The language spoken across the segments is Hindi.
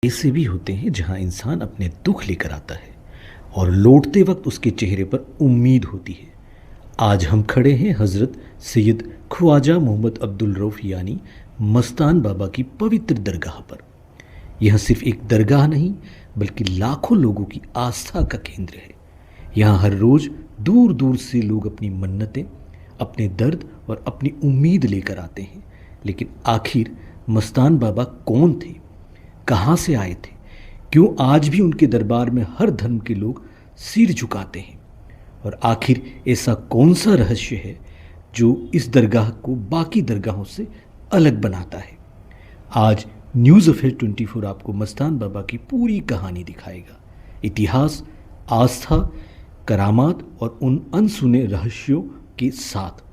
ऐसे भी होते हैं जहां इंसान अपने दुख लेकर आता है और लौटते वक्त उसके चेहरे पर उम्मीद होती है। आज हम खड़े हैं हज़रत सैयद ख्वाजा मोहम्मद अब्दुल रऊफ़ यानी मस्तान बाबा की पवित्र दरगाह पर। यह सिर्फ एक दरगाह नहीं बल्कि लाखों लोगों की आस्था का केंद्र है। यहाँ हर रोज़ दूर दूर से लोग अपनी मन्नतें, अपने दर्द और अपनी उम्मीद लेकर आते हैं। लेकिन आखिर मस्तान बाबा कौन थे, कहाँ से आए थे, क्यों आज भी उनके दरबार में हर धर्म के लोग सिर झुकाते हैं, और आखिर ऐसा कौन सा रहस्य है जो इस दरगाह को बाकी दरगाहों से अलग बनाता है। आज न्यूज़ अफेयर 24 आपको मस्तान बाबा की पूरी कहानी दिखाएगा। इतिहास, आस्था, करामात और उन अनसुने रहस्यों के साथ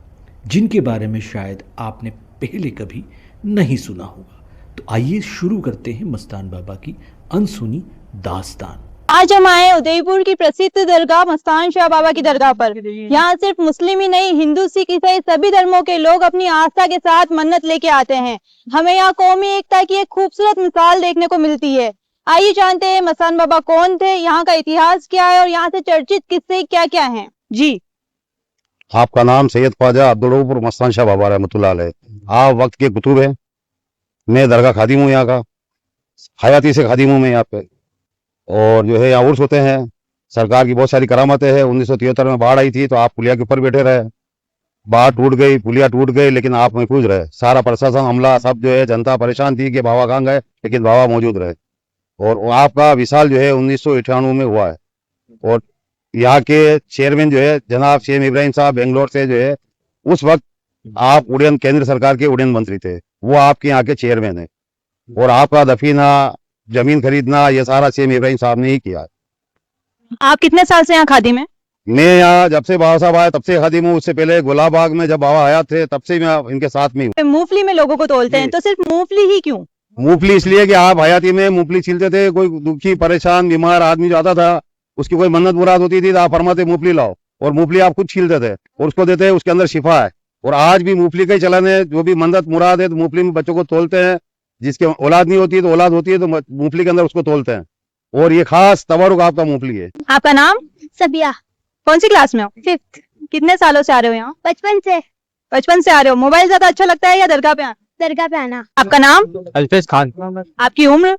जिनके बारे में शायद आपने पहले कभी नहीं सुना होगा। तो आइए शुरू करते हैं मस्तान बाबा की अनसुनी दास्तान। आज हम आए उदयपुर की प्रसिद्ध दरगाह मस्तान शाह बाबा की दरगाह पर। यहाँ सिर्फ मुस्लिम ही नहीं, हिंदू, सिख, ईसाई सभी धर्मों के लोग अपनी आस्था के साथ मन्नत लेके आते हैं। हमें यहाँ कौमी एकता की एक खूबसूरत मिसाल देखने को मिलती है। आइए जानते हैं मस्तान बाबा कौन थे, यहाँ का इतिहास क्या है और यहाँ से चर्चित किस्से क्या क्या हैं। जी, आपका नाम सैयद ख्वाजा अब्दुल रऊफ़ मस्तान शाह बाबा रहमतुल्लाह अलैह। आप वक्त के कुतुब हैं। मैं दरगाह खादिम हूँ यहाँ का, हयाती से खादिम हूँ मैं यहाँ पे। और जो है यहाँ उर्स होते हैं, सरकार की बहुत सारी करामतें हैं। 1973 में बाढ़ आई थी तो आप पुलिया के ऊपर बैठे रहे, बाढ़ टूट गई, पुलिया टूट गई, लेकिन आप महफूज रहे। सारा प्रशासन, अमला, सब जो है जनता परेशान थी कि बाबा कहाँ गए, लेकिन बाबा मौजूद रहे। और आपका विशाल जो है 1998 में हुआ है। और यहाँ के चेयरमैन जो है जनाब शेम इब्राहिम साहब, बेंगलोर से जो है, उस वक्त आप उड़न केंद्र सरकार के उड़न मंत्री थे, वो आपके यहाँ के चेयरमैन है। और आपका दफीना, जमीन खरीदना, ये सारा शेम इब्राहिम साहब ने ही किया है। आप कितने साल से यहाँ खादिम हैं? मैं यहाँ जब से बाबा साहब आए तब से खादिम हूँ। उससे पहले गुलाबाग में जब बाबा आया थे तब से मैं इनके साथ में हूँ। मूंगफली में लोगों को तोलते हैं, तो सिर्फ मूंगफली ही क्यों? मूंगफली इसलिए कि आप हयाती में मूंगफली छीलते थे। कोई दुखी, परेशान, बीमार आदमी जो आता था, उसकी कोई मन्नत मुराद होती थी तो आप फरमाते मूंगफली लाओ, और मूंगफली आप खुद छीलते थे और उसको देते, उसके अंदर शिफा है। और आज भी मूंगफली का ही चलन है। जो भी मन्नत मुराद है तो मूंगफली में बच्चों को तोलते हैं। जिसके औलाद नहीं होती तो औलाद होती है तो मूंगफली के अंदर उसको तोलते हैं। और ये खास तबरुक आपका मूंगफली है। आपका नाम? सबिया, कौन सी क्लास में हो? 5th। कितने सालों से आ रहे हो यहाँ? बचपन से आ रहे हो। मोबाइल ज्यादा अच्छा लगता है या दरगाह पे आना? दरगाह पे आना। आपका नाम? अल्फेज खान। आपकी उम्र?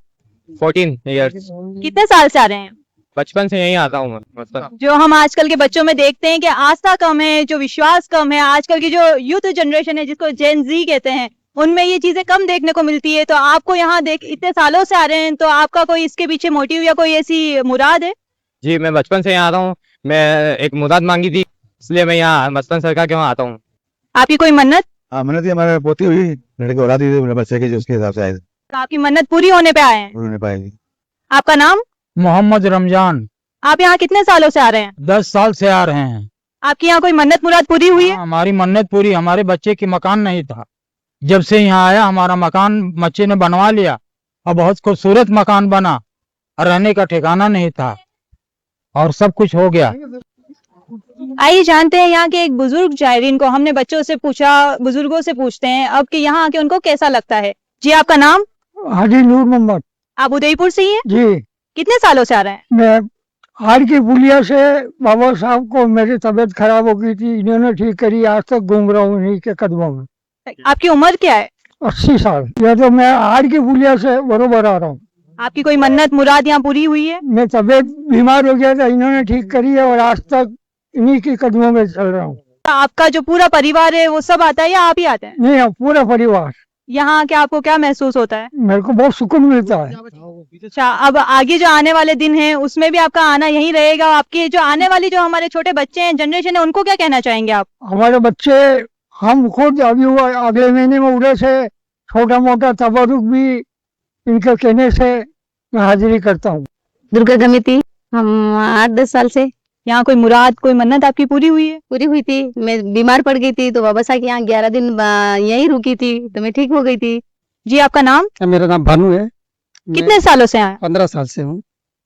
14 ईयर्स। कितने साल से आ रहे हैं? बचपन से यहीं आता हूँ मैं। मतलब जो हम आजकल के बच्चों में देखते हैं कि आस्था कम है, जो विश्वास कम है, आजकल की जो यूथ जनरेशन है जिसको जेन जी कहते हैं, उनमें ये चीजें कम देखने को मिलती है। तो आपको यहाँ देख, इतने सालों से आ रहे हैं, तो आपका कोई इसके पीछे मोटिव या कोई ऐसी मुराद है? जी, मैं बचपन से यहाँ आता हूँ। मैं एक मुराद मांगी थी, इसलिए मैं यहाँ मस्तान सरकार के वहाँ आता हूँ। आपकी कोई मन्नत? हाँ, मन्नत ही हमारे पोती हुई, लड़के औलाद हुई मेरे बच्चे की, जो उसके हिसाब से आए थे, तो आपकी मन्नत पूरी होने पे आए हैं। उन्होंने पाएगी। आपका नाम? मोहम्मद रमजान। आप यहाँ कितने सालों से आ रहे हैं? 10 साल से आ रहे हैं। आपकी यहाँ कोई मन्नत मुराद पूरी हुई है? हाँ, हमारी मन्नत पूरी। हमारे बच्चे की मकान नहीं था, जब से यहाँ आया हमारा मकान बच्चे ने बनवा लिया और बहुत खूबसूरत मकान बना, और रहने का ठिकाना नहीं था और सब कुछ हो गया। आइए जानते हैं यहाँ के एक बुजुर्ग जायरीन को। हमने बच्चों से पूछा, बुजुर्गों से पूछते हैं अब कि यहाँ आके उनको कैसा लगता है। जी, आपका नाम? हाजी नूर मोहम्मद। आप उदयपुर से ही हैं? जी, कितने सालों से आ रहे हैं? मैं हार की पुलिया से, बाबा साहब को मेरी तबीयत खराब हो गई थी, इन्होंने ठीक करी। आज तक घूम रहा हूँ इन्हीं के कदमों में। आपकी उम्र क्या है? 80 साल। यह तो मैं हार की पुलिया से बरोबर आ रहा हूँ। आपकी कोई मन्नत मुराद यहाँ पूरी हुई है? मैं तबीयत बीमार हो गया था, इन्होंने ठीक करी है और आज तक इन्हीं के कदमों में चल रहा हूँ। आपका जो पूरा परिवार है वो सब आता है या आप ही आते हैं? नहीं, पूरा परिवार। यहाँ आके आपको क्या महसूस होता है? मेरे को बहुत सुकून मिलता है। अच्छा, अब आगे जो आने वाले दिन हैं उसमें भी आपका आना यहीं रहेगा। आपके जो आने वाली जो हमारे छोटे बच्चे हैं, जनरेशन है, उनको क्या कहना चाहेंगे आप? हमारे बच्चे, हम खुद अभी अगले महीने में उड़े से छोटा मोटा तबरुक भी इनके कहने से मैं हाजिरी करता हूँ। दुर्गा कमेटी, हम 8-10 साल से। यहाँ कोई मुराद, कोई मन्नत आपकी पूरी हुई है? पूरी हुई थी। मैं बीमार पड़ गई थी तो बाबा साहब के यहाँ 11 दिन यहीं रुकी थी तो मैं ठीक हो गई थी। जी, आपका नाम? मेरा नाम भानु है। कितने सालों से आए? 15 साल से हूँ।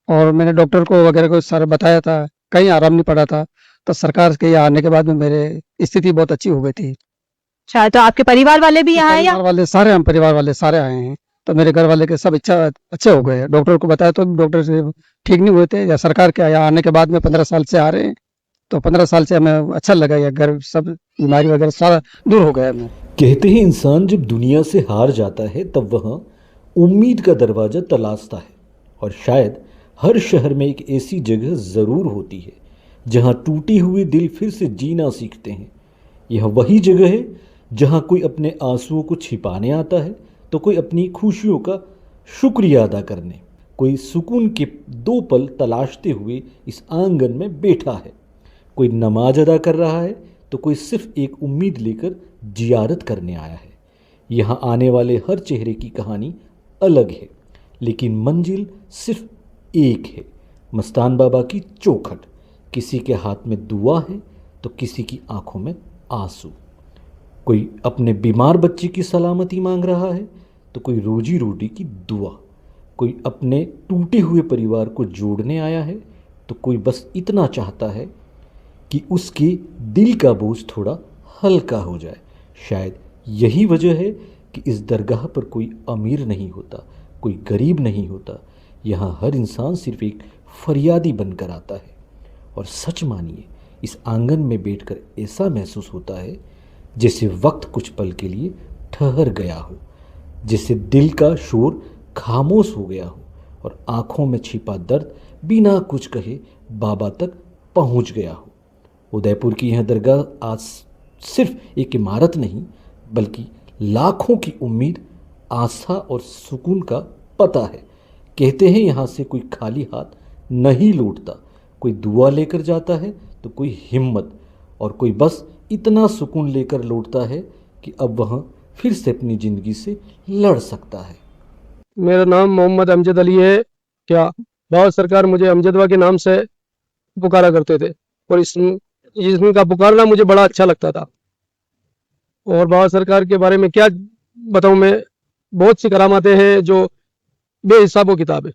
और मैंने डॉक्टर को वगैरह को सारा बताया था, कहीं आराम नहीं पड़ा था, तो सरकार के यहाँ आने के बाद में मेरे स्थिति बहुत अच्छी हो गई थी। अच्छा, तो आपके परिवार वाले भी यहाँ हैं या? परिवार वाले सारे, हम परिवार वाले सारे आए हैं। तो मेरे घर वाले के सब इच्छा अच्छे हो गए। डॉक्टर को बताया तो डॉक्टर से ठीक नहीं हुए थे, या सरकार के यहाँ आने के बाद में 15 साल से आ रहे हैं, तो 15 साल से हमें अच्छा लगा, या घर सब बीमारी वगैरह सारा दूर हो गया हमें। कहते हैं इंसान जब दुनिया से हार जाता है तब वह उम्मीद का दरवाज़ा तलाशता है, और शायद हर शहर में एक ऐसी जगह ज़रूर होती है जहां टूटे हुए दिल फिर से जीना सीखते हैं। यह वही जगह है जहां कोई अपने आंसुओं को छिपाने आता है तो कोई अपनी खुशियों का शुक्रिया अदा करने, कोई सुकून के 2 पल तलाशते हुए इस आंगन में बैठा है। कोई नमाज अदा कर रहा है तो कोई सिर्फ एक उम्मीद लेकर जियारत करने आया है। यहाँ आने वाले हर चेहरे की कहानी अलग है, लेकिन मंजिल सिर्फ एक है, मस्तान बाबा की चौखट। किसी के हाथ में दुआ है तो किसी की आंखों में आंसू। कोई अपने बीमार बच्चे की सलामती मांग रहा है तो कोई रोजी रोटी की दुआ। कोई अपने टूटे हुए परिवार को जोड़ने आया है तो कोई बस इतना चाहता है कि उसके दिल का बोझ थोड़ा हल्का हो जाए। शायद यही वजह है कि इस दरगाह पर कोई अमीर नहीं होता, कोई गरीब नहीं होता। यहाँ हर इंसान सिर्फ एक फरियादी बनकर आता है। और सच मानिए, इस आंगन में बैठकर ऐसा महसूस होता है जैसे वक्त कुछ पल के लिए ठहर गया हो, जैसे दिल का शोर खामोश हो गया हो और आँखों में छिपा दर्द बिना कुछ कहे बाबा तक पहुँच गया हो। उदयपुर की यह दरगाह आज सिर्फ एक इमारत नहीं, बल्कि लाखों की उम्मीद, आस्था और सुकून का पता है। कहते हैं यहाँ से कोई खाली हाथ नहीं लौटता, कोई दुआ लेकर जाता है तो कोई हिम्मत, और कोई बस इतना सुकून लेकर लौटता है कि अब वह फिर से अपनी ज़िंदगी से लड़ सकता है। मेरा नाम मोहम्मद अमजद अली है। क्या भारत सरकार मुझे अमजदवा के नाम से पुकारा करते थे, और इसका पुकारना मुझे बड़ा अच्छा लगता था। और भारत सरकार के बारे में क्या बताऊं मैं, बहुत सी करामातें हैं जो बेहिसाबो किताब है।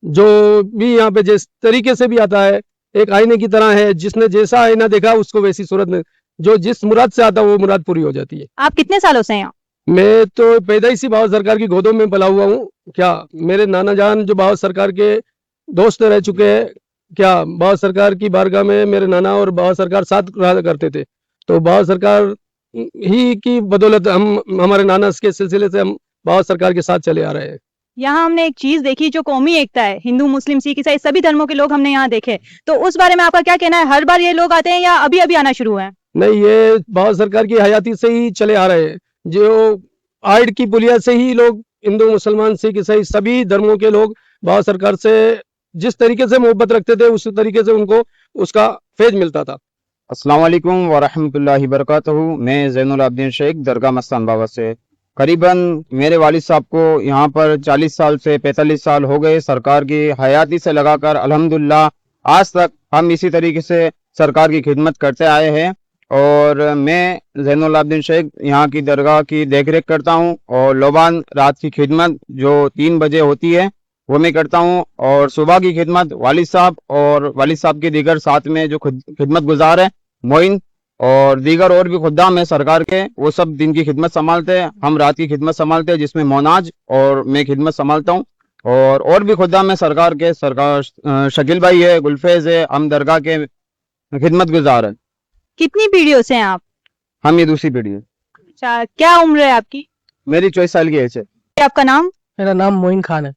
जो भी यहाँ पे जिस तरीके से भी आता है, एक आईने की तरह है, जिसने जैसा आईना देखा उसको वैसी सूरत में, जो जिस मुराद से आता है वो मुराद पूरी हो जाती है। आप कितने सालों से हैं यहाँ? मैं तो पैदाइशी भारत सरकार की गोदों में पला हुआ हूँ। क्या मेरे नाना जान जो भारत सरकार के दोस्त रह चुके हैं, क्या भारत सरकार की बारगाह में मेरे नाना और भारत सरकार साथ रहा करते थे, तो भारत सरकार ही की बदौलत हम हमारे नाना के सिलसिले से हम भारत सरकार के साथ चले आ रहे हैं। यहाँ हमने एक चीज देखी जो कौमी एकता है, हिंदू मुस्लिम सिख ईसाई सभी धर्मों के लोग हमने यहाँ देखे, तो उस बारे में आपका क्या कहना है? हर बार ये लोग आते हैं या अभी अभी आना शुरू है? नहीं, ये भारत सरकार की हयाती से ही चले आ रहे हैं। जो आइड की बुनियाद से ही लोग, हिंदू मुसलमान सिख ईसाई सभी धर्मों के लोग भारत सरकार से जिस तरीके से मोहब्बत रखते थे उस तरीके से उनको उसका फैज मिलता था। अस्सलाम वालेकुम व रहमतुल्लाहि बरकातहू। मैं ज़ैनुल आबिदीन शेख दरगाह मस्तान बाबा से। करीबन मेरे वालिद साहब को यहाँ पर 40 साल से 45 साल हो गए सरकार की हयाती से लगाकर। अल्हम्दुलिल्लाह आज तक हम इसी तरीके से सरकार की खिदमत करते आए हैं। और मैं ज़ैनुल आबिदीन शेख यहाँ की दरगाह की देखरेख करता हूँ, और लोबान रात की खिदमत जो 3 बजे होती है वो मैं करता हूँ, और सुबह की खिदमत वालिद साहब और वालिद साहब के दीगर साथ में जो खिदमत गुजार है, मोइन और दीगर और भी खुद्दाम है सरकार के, वो सब दिन की खिदमत संभालते हैं। हम रात की खिदमत संभालते हैं, जिसमें मोनाज और मैं खिदमत संभालता हूँ। और भी खुद्दाम है सरकार के, सरकार शकील भाई है, गुलफेज है, हम दरगाह के खिदमत गुजार है। कितनी पीढ़ियों से हैं आप? हम ये दूसरी पीढ़ी है। अच्छा, क्या उम्र है आपकी? मेरी 24 साल की एज है। आपका नाम? मेरा नाम मोइन खान है।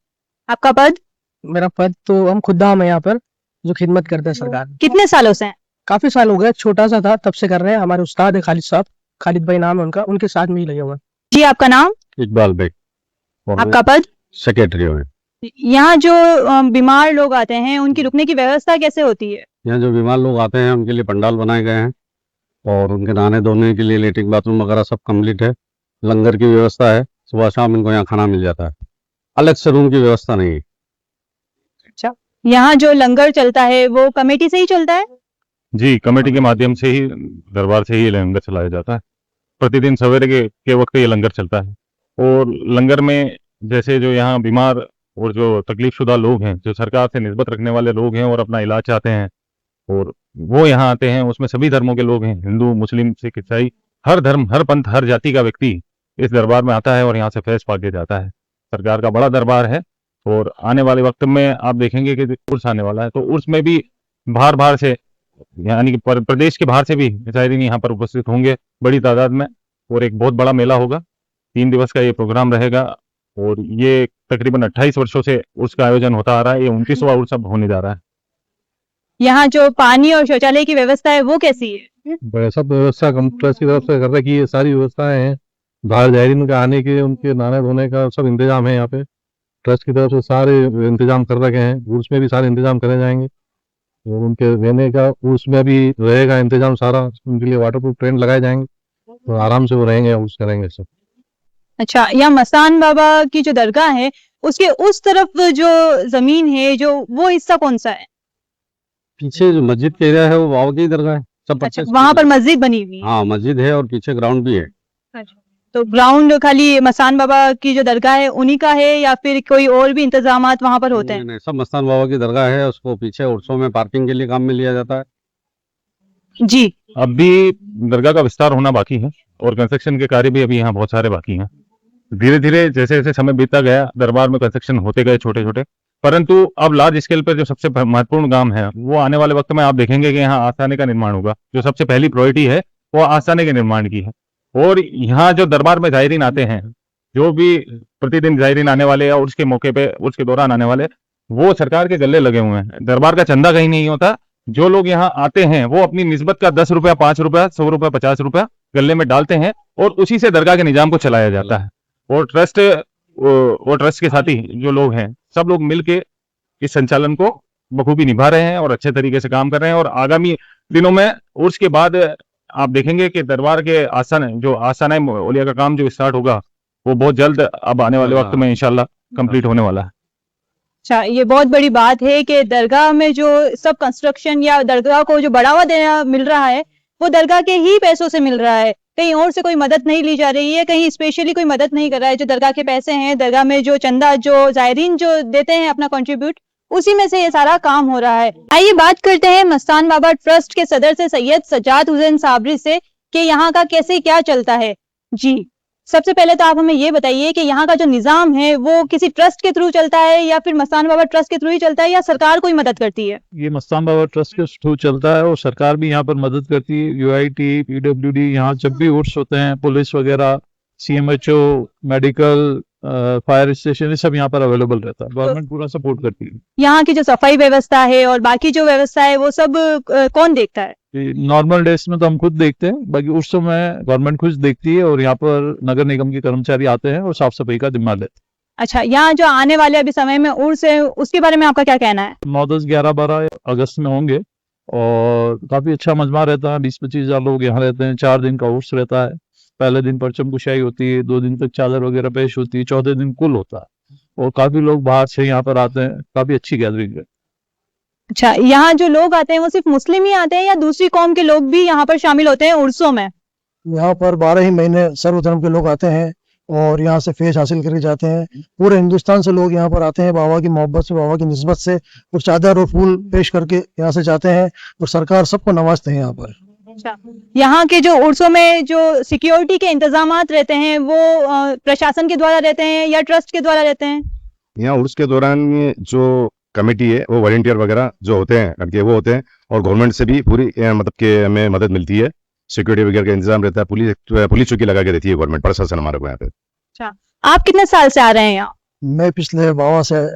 आपका पद? मेरा पद तो हम खुद्दाम है यहाँ पर जो खिदमत करते हैं सरकार। कितने सालों से हैं? काफी साल हो गए, छोटा सा था तब से कर रहे हैं। हमारे उस्ताद है खालिद साहब, खालिद भाई नाम है उनका, उनके साथ में ही लगे हुए हैं। जी, आपका नाम? इकबाल बेग, आपका पद? सेक्रेटरी हूँ। यहाँ जो बीमार लोग आते हैं उनकी रुकने की व्यवस्था कैसे होती है? यहाँ जो बीमार लोग आते हैं उनके लिए पंडाल बनाए गए हैं, और उनके नहाने धोने के लिए लेटरिन बाथरूम वगैरह सब कंप्लीट है। लंगर की व्यवस्था है, सुबह शाम इनको यहाँ खाना मिल जाता है। अलग से रूम की व्यवस्था नहीं है। अच्छा, यहाँ जो लंगर चलता है वो कमेटी से ही चलता है? जी, कमेटी के माध्यम से ही, दरबार से ही लंगर चलाया जाता है। प्रतिदिन सवेरे के वक्त ये लंगर चलता है। और लंगर में जैसे जो यहाँ बीमार और जो तकलीफ शुदा लोग हैं, जो सरकार से निस्बत रखने वाले लोग हैं और अपना इलाज चाहते हैं, और वो यहाँ आते हैं, उसमें सभी धर्मों के लोग हैं, हिंदू मुस्लिम सिख ईसाई, हर धर्म हर पंथ हर जाति का व्यक्ति इस दरबार में आता है और यहाँ से फैज पा के जाता है। सरकार का बड़ा दरबार है और आने वाले वक्त में आप देखेंगे कि उर्स आने वाला है, तो उर्स में भी बाहर से यानी कि प्रदेश के बाहर से भी ज़ायरीन यहाँ पर उपस्थित होंगे बड़ी तादाद में और एक बहुत बड़ा मेला होगा। 3 दिवस का ये प्रोग्राम रहेगा और ये तकरीबन 28 वर्षों से उर्स का आयोजन होता आ रहा है। ये 29वां उर्स अब होने जा रहा है। यहाँ जो पानी और शौचालय की व्यवस्था है वो कैसी है? सब व्यवस्था ट्रस्ट की तरफ से कर रखी है, सारी व्यवस्थाएं हैं। बाहर ज़ायरीन का आने के, उनके नहाने धोने का सब इंतजाम है यहाँ पे। ट्रस्ट की तरफ से सारे इंतजाम कर रखे हैं। उर्स में भी सारे इंतजाम करे जाएंगे और उनके रहने का उर्स में भी रहेगा इंतजाम सारा। उनके लिए वाटरप्रूफ टेंट लगाए जाएंगे तो आराम से वो रहेंगे, उर्स करेंगे सब। अच्छा, यहाँ मस्तान बाबा की जो दरगाह है उसके उस तरफ जो जमीन है, जो वो हिस्सा कौन सा है? पीछे जो मस्जिद का एरिया है वो बाबा की दरगाह है सब। अच्छा, वहाँ पर मस्जिद बनी हुई है। हाँ, मस्जिद है और पीछे ग्राउंड भी है। तो ग्राउंड खाली मस्तान बाबा की जो दरगाह है उन्हीं का है या फिर कोई और भी इंतजामात वहाँ पर होते हैं? नहीं, सब मस्तान बाबा की दरगाह है। उसको पीछे उर्सों में पार्किंग के लिए काम में लिया जाता है। जी, अब भी दरगाह का विस्तार होना बाकी है और कंस्ट्रक्शन के कार्य भी अभी यहाँ बहुत सारे बाकी हैं। धीरे धीरे जैसे जैसे समय बीतता गया दरबार में कंस्ट्रक्शन होते गए छोटे छोटे, परंतु अब लार्ज स्केल पर जो सबसे महत्वपूर्ण काम है वो आने वाले वक्त में आप देखेंगे कि यहाँ आस्थाने का निर्माण होगा। जो सबसे पहली प्रायोरिटी है वो आस्थाने के निर्माण की है। और यहाँ जो दरबार में ज़ायरीन आते हैं, जो भी प्रतिदिन ज़ायरीन आने वाले या उसके मौके पे उसके दौरान आने वाले, वो सरकार के गले लगे हुए हैं। दरबार का चंदा कहीं नहीं होता। जो लोग यहाँ आते हैं वो अपनी निस्बत का 10 रुपया, 5 रुपया, 100 रुपया, 50 रुपया गले में डालते हैं और उसी से दरगाह के निजाम को चलाया जाता है। और ट्रस्ट के साथी जो लोग हैं सब लोग मिलके इस संचालन को बखूबी निभा रहे हैं और अच्छे तरीके से काम कर रहे हैं। और आगामी दिनों में उर्स के बाद आप देखेंगे कि दरबार के आस्थाना औलिया का काम जो स्टार्ट होगा वो बहुत जल्द अब आने वाले वक्त में इंशाल्लाह कंप्लीट होने वाला है। अच्छा, ये बहुत बड़ी बात है कि दरगाह में जो सब कंस्ट्रक्शन या दरगाह को जो बढ़ावा देना मिल रहा है वो दरगाह के ही पैसों से मिल रहा है। कहीं और से कोई मदद नहीं ली जा रही है, कहीं स्पेशली कोई मदद नहीं कर रहा है। जो दरगाह के पैसे हैं, दरगाह में जो चंदा जो ज़ायरीन जो देते हैं अपना कंट्रीब्यूट, उसी में से ये सारा काम हो रहा है। आइए बात करते हैं मस्तान बाबा ट्रस्ट के सदर से सैयद सज्जाद हुसैन साबरी से कि यहाँ का कैसे क्या चलता है। जी, सबसे पहले तो आप हमें ये बताइए कि यहाँ का जो निजाम है वो किसी ट्रस्ट के थ्रू चलता है या फिर मस्तान बाबा ट्रस्ट के थ्रू ही चलता है या सरकार कोई मदद करती है? ये मस्तान बाबा ट्रस्ट के थ्रू चलता है और सरकार भी यहाँ पर मदद करती है। UIT, PWD, यहाँ जब भी उर्स होते हैं, पुलिस वगैरह, CMHO, मेडिकल, फायर स्टेशन, ये सब यहाँ पर अवेलेबल रहता है। गवर्नमेंट पूरा सपोर्ट करती है। यहाँ की जो सफाई व्यवस्था है और बाकी जो व्यवस्था है वो सब कौन देखता है? नॉर्मल डेज में तो हम खुद देखते हैं, बाकी उस समय गवर्नमेंट खुद देखती है और यहाँ पर नगर निगम के कर्मचारी आते हैं और साफ सफाई का जिम्मा लेते हैं। अच्छा, यहाँ जो आने वाले अभी समय में उर्स है उसके बारे में आपका क्या कहना है? 9, 10, 11, 12 अगस्त में होंगे और काफी अच्छा मजमा रहता है। 20-25 हजार लोग यहाँ रहते हैं। 4 दिन का उर्स रहता है। पहले दिन परचम कुशाई होती है, 2 दिन तक चादर वगैरह पेश होती है, 14 दिन कुल होता है और काफी लोग बाहर से यहाँ पर आते हैं। काफी अच्छी गैदरिंग है। अच्छा, यहाँ जो लोग आते हैं वो सिर्फ मुस्लिम ही आते हैं या दूसरी कौम के लोग भी यहाँ पर शामिल होते हैं उर्सों में? यहाँ पर 12 ही महीने सर्व धर्म के लोग आते हैं और यहाँ से फैज हासिल करके जाते हैं। पूरे हिंदुस्तान से लोग यहाँ पर आते हैं बाबा की मोहब्बत से, बाबा की निस्बत से, और चादर और फूल पेश करके यहाँ से जाते हैं और सरकार सबको नवाजते हैं यहाँ पर। अच्छा, यहाँ के जो उर्सों में जो सिक्योरिटी के इंतजामात रहते हैं वो प्रशासन के द्वारा रहते हैं या ट्रस्ट के द्वारा रहते हैं? यहाँ उर्स के दौरान जो कमेटी है वो वॉलंटियर वगैरह जो होते हैं लड़के वो होते हैं और गवर्नमेंट से भी पूरी मतलब कि हमें मदद मिलती है। सिक्योरिटी वगैरह का इंतजाम रहता है। पुलिस चौकी लगा के देती है गवर्नमेंट, प्रशासन हमारे को यहाँ पे। अच्छा, आप कितने साल से आ रहे हैं यहाँ? मैं पिछले बाबा से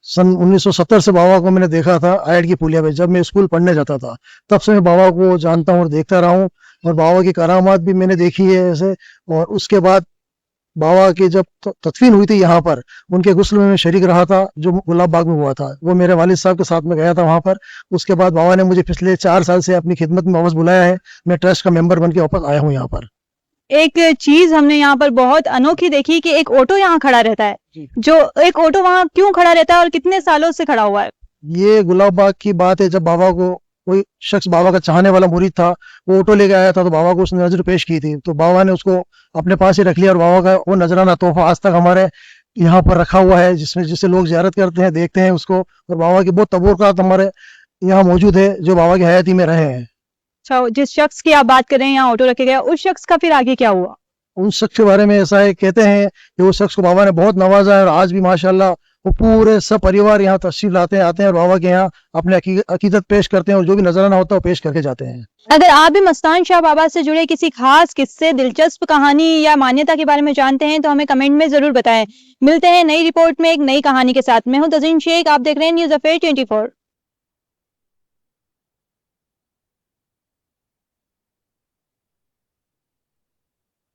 सन 1970 से बाबा को मैंने देखा था आयड की पुलिया पे, जब मैं स्कूल पढ़ने जाता था तब से मैं बाबा को जानता हूँ और देखता रहा हूँ और बाबा की करामात भी मैंने देखी है ऐसे। और उसके बाद बाबा की जब तदफीन हुई थी यहाँ पर, उनके गुस्ल में मैं शरीक रहा था जो गुलाब बाग में हुआ था। वो मेरे वालिद साहब के साथ में गया था वहाँ पर। उसके बाद बाबा ने मुझे पिछले 4 साल से अपनी खिदमत में वापस बुलाया है। मैं ट्रस्ट का मेंबर बन के वापस आया हूँ यहाँ पर। एक चीज हमने यहाँ पर बहुत अनोखी देखी कि एक ऑटो यहाँ खड़ा रहता है। जो एक ऑटो वहाँ क्यों खड़ा रहता है और कितने सालों से खड़ा हुआ है? ये गुलाब बाग की बात है। जब बाबा को कोई शख्स बाबा का चाहने वाला मुरीद था, वो ऑटो लेके आया था तो बाबा को उसने नजर पेश की थी, तो बाबा ने उसको अपने पास ही रख लिया और बाबा का वो नजराना तोहफा आज तक हमारे यहाँ पर रखा हुआ है, जिससे लोग ज़ियारत करते हैं, देखते हैं उसको। और बाबा की बहुत तबरुकात हमारे यहाँ मौजूद है जो बाबा की हयाती में रहे हैं। अच्छा, जिस शख्स की आप बात कर रहे हैं यहाँ ऑटो रखे गया, उस शख्स का फिर आगे क्या हुआ? उन शख्स के बारे में ऐसा है, कहते हैं कि वो शख्स को बाबा ने बहुत नवाजा है और आज भी माशाल्लाह वो पूरे सब परिवार यहाँ तशरीफ लाते हैं, आते हैं और बाबा के यहाँ अपने अकीदत पेश करते हैं और जो भी नजराना होता है वो पेश करके जाते हैं। अगर आप भी मस्तान शाह बाबा से जुड़े किसी खास किस्से, दिलचस्प कहानी या मान्यता के बारे में जानते हैं तो हमें कमेंट में जरूर बताएं। मिलते हैं नई रिपोर्ट में एक नई कहानी के साथ। मैं हूं तज़ीन शेख, आप देख रहे हैं न्यूज़ अफेयर 24।